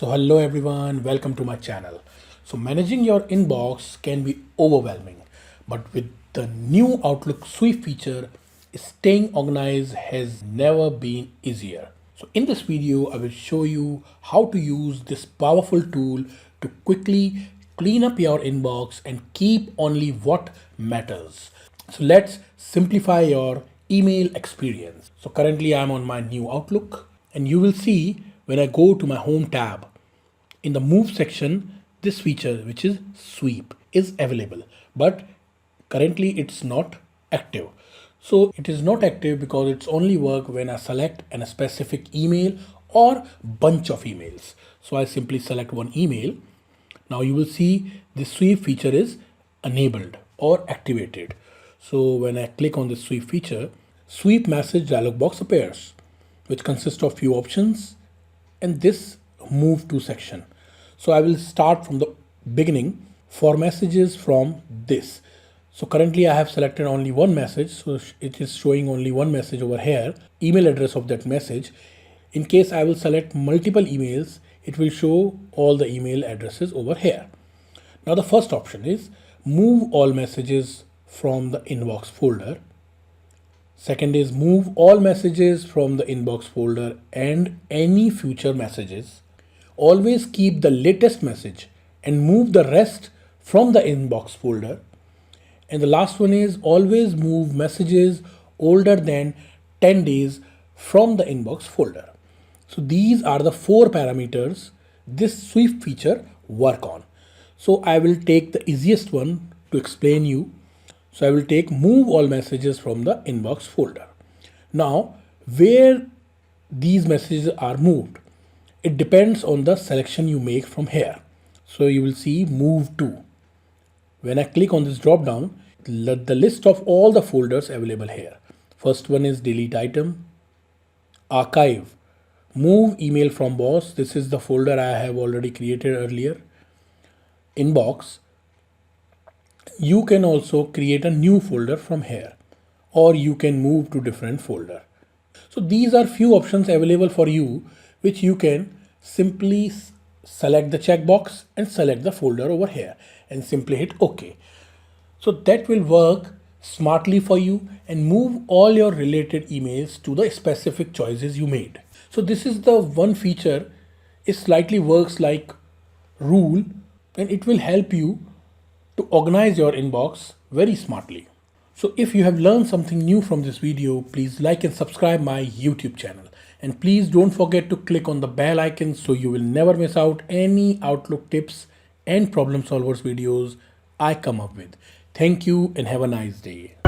So hello everyone, welcome to my channel. So managing your inbox can be overwhelming, but with the new Outlook sweep feature, staying organized has never been easier. So in this video, I will show you how to use this powerful tool to quickly clean up your inbox and keep only what matters. So let's simplify your email experience. So currently I'm on my new Outlook and you will see when I go to my home tab, in the move section, this feature, which is sweep, is available, but currently it's not active. So it is not active because it's only work when I select a specific email or bunch of emails. So I simply select one email. Now you will see the sweep feature is enabled or activated. So when I click on the sweep feature, sweep message dialog box appears, which consists of few options and this move to section. So I will start from the beginning for messages from this. So currently I have selected only one message. So it is showing only one message over here, email address of that message. In case I will select multiple emails, it will show all the email addresses over here. Now the first option is move all messages from the inbox folder. Second is move all messages from the inbox folder and any future messages. Always keep the latest message and move the rest from the inbox folder. And the last one is always move messages older than 10 days from the inbox folder. So these are the four parameters this sweep feature work on. So I will take the easiest one to explain you. So I will take move all messages from the inbox folder. Now, where these messages are moved, it depends on the selection you make from here. So you will see move to. When I click on this drop down, the list of all the folders available here. First one is delete item, archive, move email from boss. This is the folder I have already created earlier. Inbox. You can also create a new folder from here, or you can move to different folder. So these are few options available for you, which you can simply select the checkbox and select the folder over here and simply hit OK. So that will work smartly for you and move all your related emails to the specific choices you made. So this is the one feature. It slightly works like rule and it will help you to organize your inbox very smartly. So if you have learned something new from this video, please like and subscribe my YouTube channel. And please don't forget to click on the bell icon so you will never miss out any Outlook tips and problem solvers videos I come up with. Thank you and have a nice day.